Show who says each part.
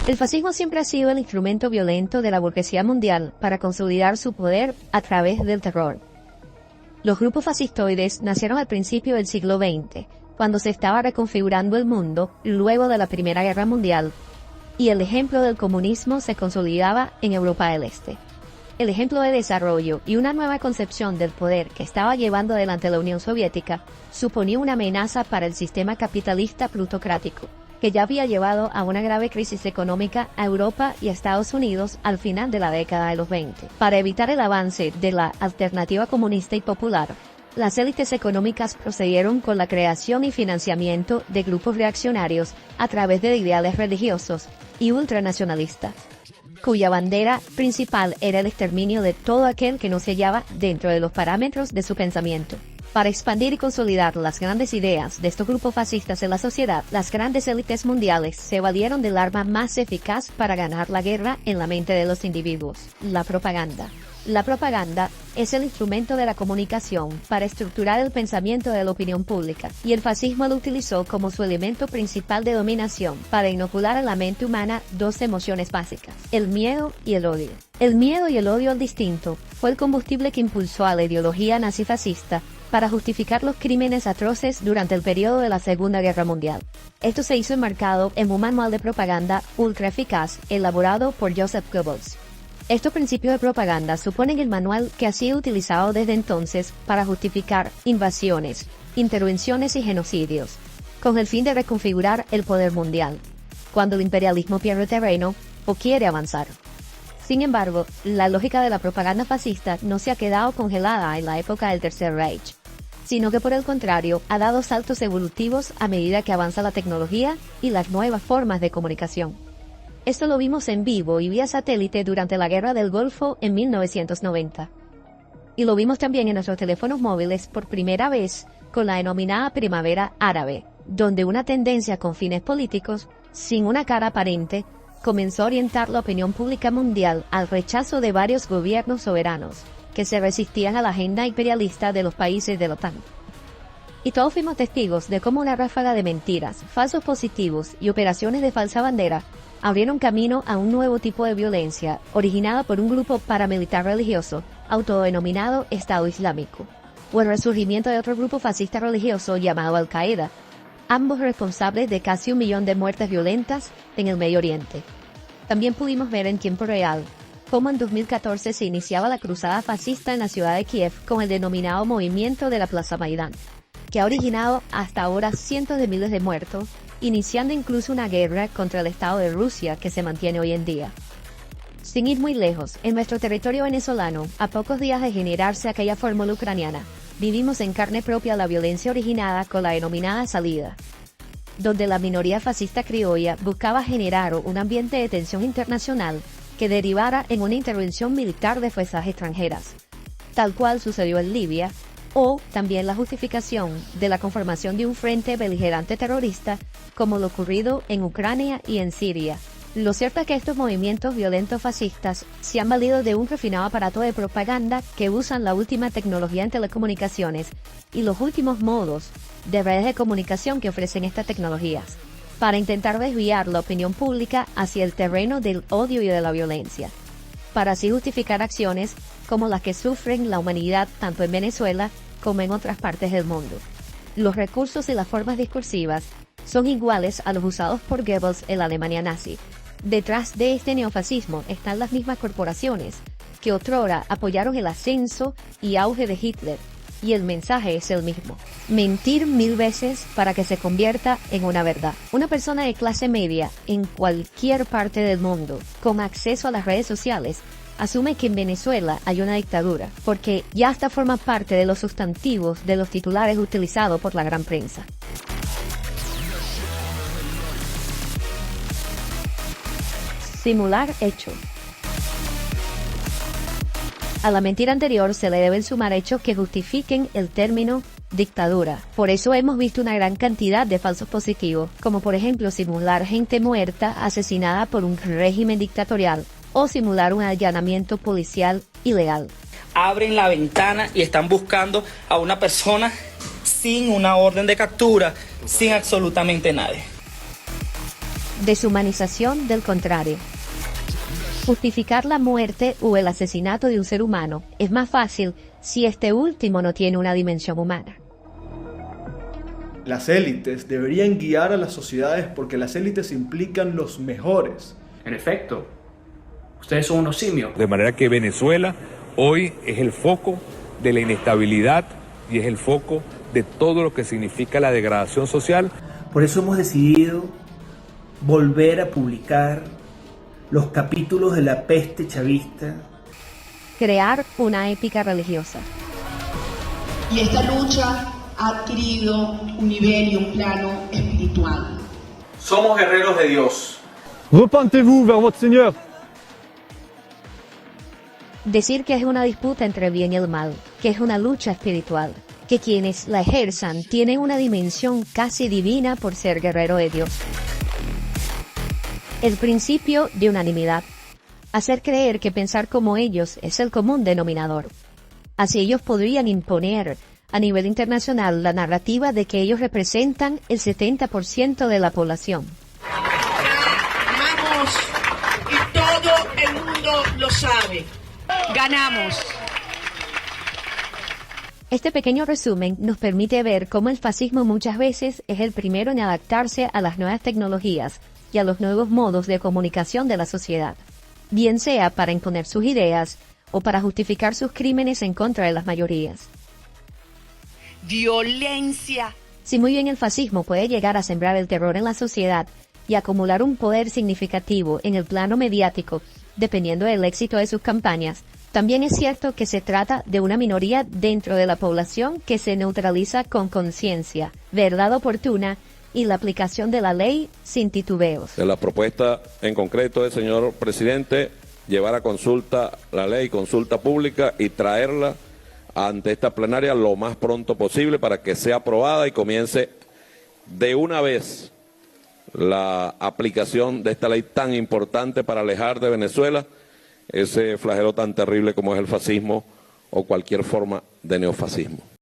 Speaker 1: El fascismo siempre ha sido el instrumento violento de la burguesía mundial para consolidar su poder a través del terror. Los grupos fascistoides nacieron al principio del siglo XX, cuando se estaba reconfigurando el mundo luego de la Primera Guerra Mundial, y el ejemplo del comunismo se consolidaba en Europa del Este. El ejemplo de desarrollo y una nueva concepción del poder que estaba llevando adelante la Unión Soviética suponía una amenaza para el sistema capitalista plutocrático, que ya había llevado a una grave crisis económica a Europa y a Estados Unidos al final de la década de los 20. Para evitar el avance de la alternativa comunista y popular, las élites económicas procedieron con la creación y financiamiento de grupos reaccionarios a través de ideales religiosos y ultranacionalistas, cuya bandera principal era el exterminio de todo aquel que no se hallaba dentro de los parámetros de su pensamiento. Para expandir y consolidar las grandes ideas de estos grupos fascistas en la sociedad, las grandes élites mundiales se valieron del arma más eficaz para ganar la guerra en la mente de los individuos: la propaganda. La propaganda es el instrumento de la comunicación para estructurar el pensamiento de la opinión pública, y el fascismo lo utilizó como su elemento principal de dominación para inocular a la mente humana dos emociones básicas: el miedo y el odio. El miedo y el odio al distinto fue el combustible que impulsó a la ideología nazifascista para justificar los crímenes atroces durante el periodo de la Segunda Guerra Mundial. Esto se hizo enmarcado en un manual de propaganda ultra eficaz elaborado por Joseph Goebbels. Estos principios de propaganda suponen el manual que ha sido utilizado desde entonces para justificar invasiones, intervenciones y genocidios, con el fin de reconfigurar el poder mundial, cuando el imperialismo pierde terreno o quiere avanzar. Sin embargo, la lógica de la propaganda fascista no se ha quedado congelada en la época del Tercer Reich, sino que por el contrario ha dado saltos evolutivos a medida que avanza la tecnología y las nuevas formas de comunicación. Esto lo vimos en vivo y vía satélite durante la Guerra del Golfo en 1990. Y lo vimos también en nuestros teléfonos móviles por primera vez con la denominada Primavera Árabe, donde una tendencia con fines políticos, sin una cara aparente, comenzó a orientar la opinión pública mundial al rechazo de varios gobiernos soberanos que se resistían a la agenda imperialista de los países de la OTAN. Y todos fuimos testigos de cómo una ráfaga de mentiras, falsos positivos y operaciones de falsa bandera abrieron camino a un nuevo tipo de violencia originada por un grupo paramilitar religioso autodenominado Estado Islámico, o el resurgimiento de otro grupo fascista religioso llamado Al-Qaeda, ambos responsables de casi 1 millón de muertes violentas en el Medio Oriente. También pudimos ver en tiempo real cómo en 2014 se iniciaba la cruzada fascista en la ciudad de Kiev con el denominado Movimiento de la Plaza Maidán, que ha originado hasta ahora cientos de miles de muertos, iniciando incluso una guerra contra el Estado de Rusia que se mantiene hoy en día. Sin ir muy lejos, en nuestro territorio venezolano, a pocos días de generarse aquella fórmula ucraniana, vivimos en carne propia la violencia originada con la denominada salida, donde la minoría fascista criolla buscaba generar un ambiente de tensión internacional que derivara en una intervención militar de fuerzas extranjeras, tal cual sucedió en Libia, o también la justificación de la conformación de un frente beligerante terrorista como lo ocurrido en Ucrania y en Siria. Lo cierto es que estos movimientos violentos fascistas se han valido de un refinado aparato de propaganda que usan la última tecnología en telecomunicaciones y los últimos modos de redes de comunicación que ofrecen estas tecnologías, para intentar desviar la opinión pública hacia el terreno del odio y de la violencia, para así justificar acciones como las que sufren la humanidad tanto en Venezuela como en otras partes del mundo. Los recursos y las formas discursivas son iguales a los usados por Goebbels en la Alemania nazi. Detrás de este neofascismo están las mismas corporaciones que otrora apoyaron el ascenso y auge de Hitler, y el mensaje es el mismo: mentir 1000 veces para que se convierta en una verdad. Una persona de clase media en cualquier parte del mundo, con acceso a las redes sociales, asume que en Venezuela hay una dictadura, porque ya hasta forma parte de los sustantivos de los titulares utilizados por la gran prensa. Simular hechos. A la mentira anterior se le deben sumar hechos que justifiquen el término dictadura. Por eso hemos visto una gran cantidad de falsos positivos, como por ejemplo simular gente muerta asesinada por un régimen dictatorial o simular un allanamiento policial ilegal.
Speaker 2: Abren la ventana y están buscando a una persona sin una orden de captura, sin absolutamente nadie.
Speaker 1: Deshumanización del contrario. Justificar la muerte o el asesinato de un ser humano es más fácil si este último no tiene una dimensión humana.
Speaker 3: Las élites deberían guiar a las sociedades porque las élites implican los mejores.
Speaker 4: En efecto, ustedes son unos simios.
Speaker 5: De manera que Venezuela hoy es el foco de la inestabilidad y es el foco de todo lo que significa la degradación social.
Speaker 6: Por eso hemos decidido volver a publicar los capítulos de la peste chavista.
Speaker 1: Crear una épica religiosa.
Speaker 7: Y esta lucha ha adquirido un nivel y un plano espiritual.
Speaker 4: Somos guerreros de Dios.
Speaker 8: Repentez-vous vers votre Seigneur.
Speaker 1: Decir que es una disputa entre el bien y el mal, que es una lucha espiritual, que quienes la ejerzan tienen una dimensión casi divina por ser guerrero de Dios. El principio de unanimidad. Hacer creer que pensar como ellos es el común denominador. Así ellos podrían imponer a nivel internacional la narrativa de que ellos representan el 70% de la población.
Speaker 7: Ganamos y todo el mundo lo sabe. Ganamos.
Speaker 1: Este pequeño resumen nos permite ver cómo el fascismo muchas veces es el primero en adaptarse a las nuevas tecnologías y a los nuevos modos de comunicación de la sociedad, bien sea para imponer sus ideas o para justificar sus crímenes en contra de las mayorías.
Speaker 7: Violencia.
Speaker 1: Si muy bien el fascismo puede llegar a sembrar el terror en la sociedad y acumular un poder significativo en el plano mediático, dependiendo del éxito de sus campañas, también es cierto que se trata de una minoría dentro de la población que se neutraliza con conciencia, verdad oportuna y la aplicación de la ley sin titubeos.
Speaker 9: La propuesta en concreto es, señor presidente, llevar a consulta la ley, consulta pública y traerla ante esta plenaria lo más pronto posible para que sea aprobada y comience de una vez la aplicación de esta ley tan importante para alejar de Venezuela ese flagelo tan terrible como es el fascismo o cualquier forma de neofascismo.